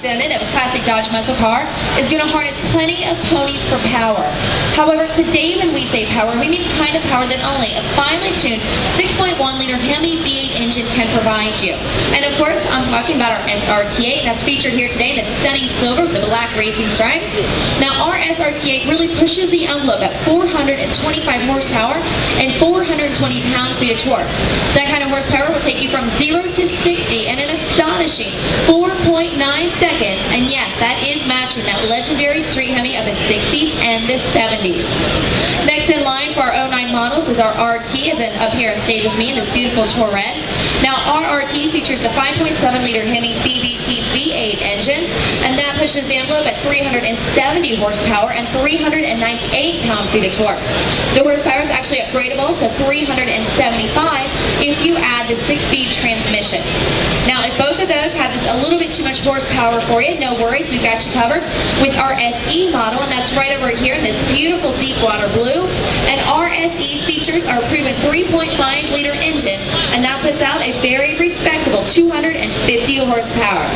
Descendant of a classic Dodge muscle car is going to harness plenty of ponies for power. However, today when we say power, we mean the kind of power that only a finely tuned 6.1-liter Hemi V8 engine can provide you. And of course, I'm talking about our SRT8 that's featured here today, the stunning silver with the black racing stripes. Now, our SRT8 really pushes the envelope at 425 horsepower and 420 pound-feet of torque. That kind of horsepower will take you from 0 to 60 in an astonishing 4.9 seconds. And yes, that is matching that legendary street Hemi of the 60s and the 70s. Next in line for our 09 models is our RT, as in up here on stage with me in this beautiful Tourette. Now, our RT features the 5.7-liter Hemi BBT V8 engine, and that pushes the envelope at 370 horsepower and 398 pound-feet of torque. The horsepower is actually upgradable to 375 if you add the 6-speed transmission. Now, if both of those have just a little bit too much horsepower for you, no worries, we've got you covered with our SE model, and that's right over here in this beautiful deep water blue. And our SE features our proven 3.5-liter engine, and that puts out a very respectable 250 horsepower.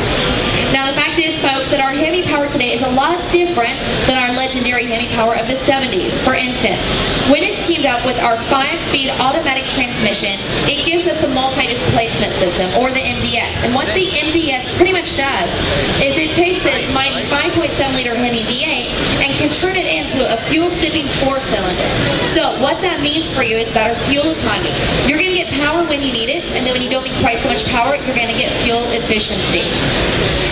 Now, the fact is, folks, that our Hemi power today is a lot different than our legendary Hemi power of the 70s. For instance, when it's teamed up with our 5-speed automatic transmission, it gives us the multi-displacement system, or the MDS. And what the MDS pretty much does is it takes this mighty 5.7-liter Hemi V8 and can turn it into a fuel-sipping 4-cylinder. So what that means for you is better fuel economy. You're going to get power when you need it, and then when you don't need quite so much power, you're going to get fuel efficiency.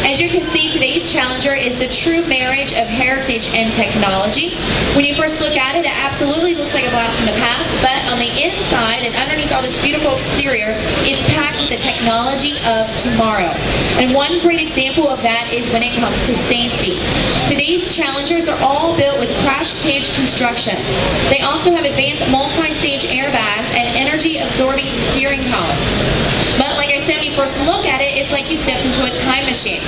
As you can see, today's Challenger is the true marriage of heritage and technology. When you first look at it, it absolutely looks like a blast from the past, but on the inside and underneath all this beautiful exterior, it's packed with the technology of tomorrow. And one great example of that is when it comes to safety. Today's Challengers are all built with crash cage construction. They also have advanced multi-stage airbags and energy-absorbing steering columns. But like I said, when you first look at it, it's like you stepped into a time machine.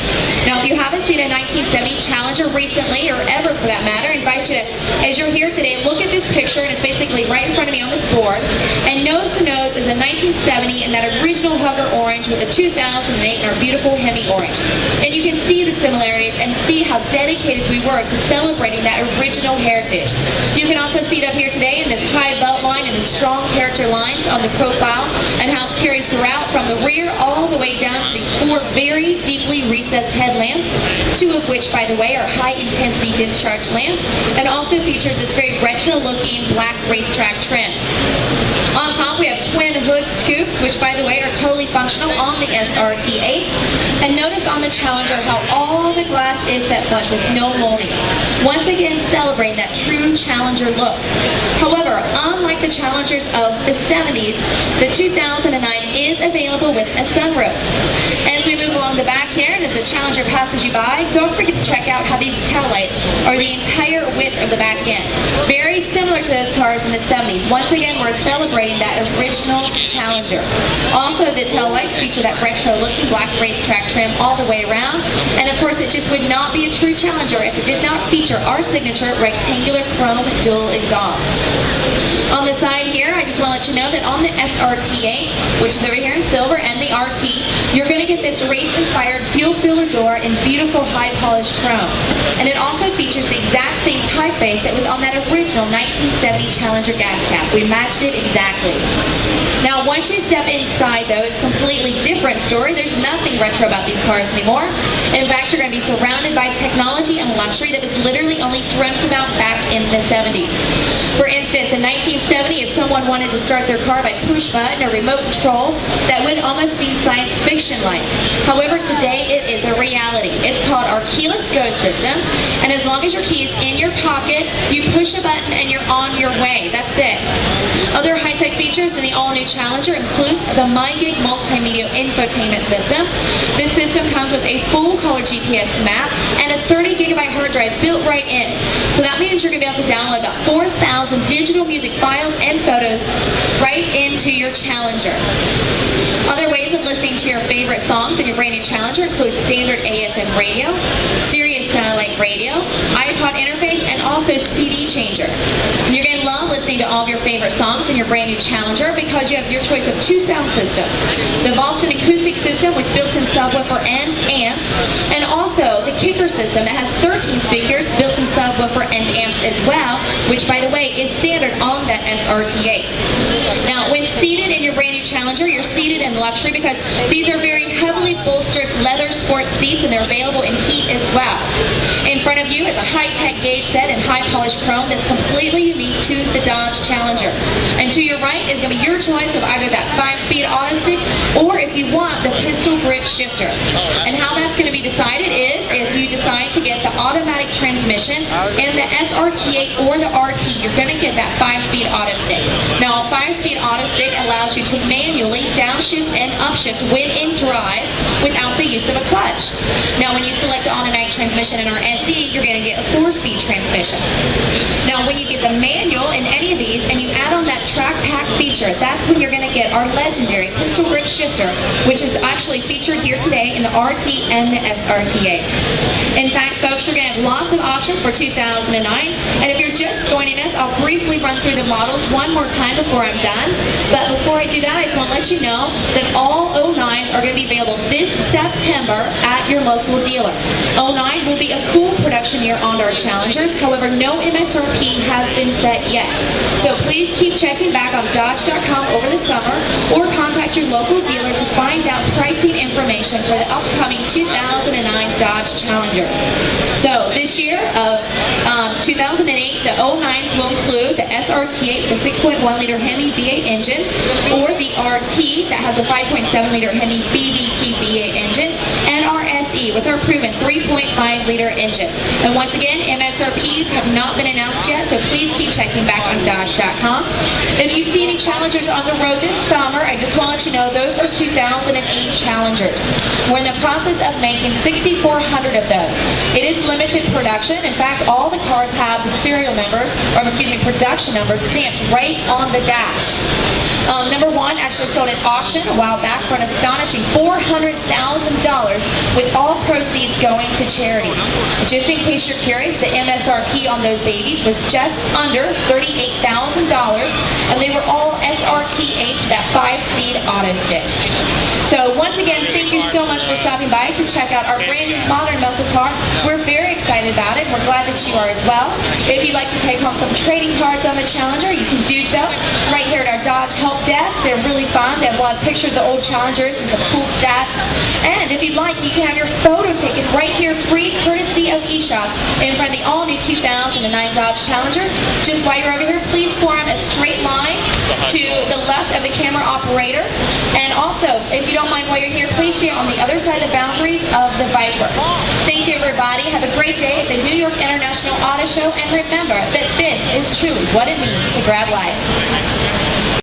Now, if you haven't seen a 1970 Challenger recently, or ever for that matter, I invite you to, as you're here today, look at this picture, and it's basically right in front of me on this board. And nose to nose is a 1970 in that original Hugger orange with a 2008 in our beautiful Hemi orange. And you can see the similarities and see how dedicated we were to celebrating that original heritage. You can also see it up here today in this high belt line and the strong character lines on the profile, and how it's carried throughout from the rear all the way down to these 4 very deeply recessed headlamps, 2 of which, by the way, are high-intensity discharge lamps, and also features this very retro-looking black racetrack trim. On top, we have twin hood scoops, which, by the way, are totally functional on the SRT8. And notice on the Challenger how all the glass is set flush with no molding. Once again, celebrating that true Challenger look. However, unlike the Challengers of the 70s, the 2009 is available with a sunroof. As we move along the back here, and as the Challenger passes you by, don't forget to check out how these taillights are the entire width of the back end. Very similar to those cars in the 70s. Once again, we're celebrating that original Challenger. Also, the taillights feature that retro-looking black racetrack trim all the way around. And of course, it just would not be a true Challenger if it did not feature our signature rectangular chrome dual exhaust. On the side here, I just want to let you know that on the SRT8, which is over here in silver, and the RT, you're going to get this race-inspired fuel filler door in beautiful high-polished chrome. And it also features the exact same typeface that was on that original 1970 Challenger gas cap. We matched it exactly. Now, once you step inside, though, it's a completely different story. There's nothing retro about these cars anymore. In fact, you're going to be surrounded by technology and luxury that was literally only dreamt about back in the 70s. For instance, in 1970, if someone wanted to start their car by push button or remote control, that would almost seem science fiction-like. However, today it is a reality. It's called our keyless go system, and as long as your key is in your pocket, you push a button and you're on your way. That's it. Other high-tech features in the all-new Challenger includes the MyGig multimedia infotainment system. This system comes with a full-color GPS map and a 30-gigabyte hard drive built right in. So that means you're going to be able to download about 4,000 digital music files and photos right into your Challenger. Other ways of listening to your favorite songs in your brand new Challenger include standard AM/FM radio, Sirius satellite radio, iPod interface, and also CD changer. And you're going to love listening to all of your favorite songs in your brand new Challenger because you have your choice of 2 sound systems. The Boston acoustic system with built-in subwoofer and amps, and also speaker system that has 13 speakers, built-in subwoofer, and amps as well, which, by the way, is standard on that SRT8. Now, when seated in your brand new Challenger, you're seated in luxury because these are very heavily bolstered leather sports seats, and they're available in heat as well. In front of you is a high-tech gauge set in high-polished chrome that's completely unique to the Dodge Challenger. And to your right is going to be your choice of either that 5-speed auto stick, or if you want, the pistol grip shifter. And how that's going to be decided is if you decide to get the automatic transmission in the SRT8 or the RT, you're going to get that 5-speed auto stick. Now, a 5-speed auto stick allows you to manually downshift and upshift when in drive without the use of a clutch. Now, when you select the automatic transmission in our SE, you're going to get a 4-speed transmission. Now, when you get the manual in any of these and you add on that track pack feature, that's when you're going to get our legendary pistol grip shifter, which is actually featured here today in the RT and the SRT8. In fact, folks, you're going to have lots of options for 2009, and if you're just joining us, I'll briefly run through the models one more time before I'm done. But before I do that, I just want to let you know that all 09s are going to be available this September at your local dealer. 09 will be a cool production year on our Challengers. However, no MSRP has been set yet. So please keep checking back on Dodge.com over the summer, or contact your local dealer to find out pricing information for the upcoming 2009 Dodge Challengers. So this year of 2008, the 09s will include the SRT8 with a 6.1-liter Hemi V8 engine, or the RT that has a 5.7-liter Hemi BVT V8 engine, and our SE with our proven 3.5-liter engine. And once again, MSRPs have not been announced yet, so please keep checking back on Dodge.com. If you see any Challengers on the road this summer, I just want to let you know those are 2008 Challengers. We're in the process of making 6,400 of those. It is limited production. In fact, all the cars have the serial numbers, or excuse me, production numbers stamped right on the dash. Number one actually sold at auction a while back for an astonishing $400,000, with all proceeds going to charity. Just in case you're curious, the MSRP on those babies was just under $38,000, and they were all SRT8, that 5-speed auto stick. So once again, thank you so much for stopping by to check out our brand new modern muscle car. We're very excited about it. We're glad that you are as well. If you'd like to take home some trading cards on the Challenger, you can do so right here at our Dodge Help Desk. They're really fun. They have a lot of pictures of the old Challengers and some cool stats. And if you'd like, you can have your photo taken right here, free, courtesy of eShots, in front of the all-new 2009 Dodge Challenger. Just while you're over here, please form a straight line to the left of the camera operator. And also, if you don't mind while you're here, please stay on the other side of the boundaries of the Viper. Thank you, everybody. Have a great day at the New York International Auto Show, and remember that this is truly what it means to grab life.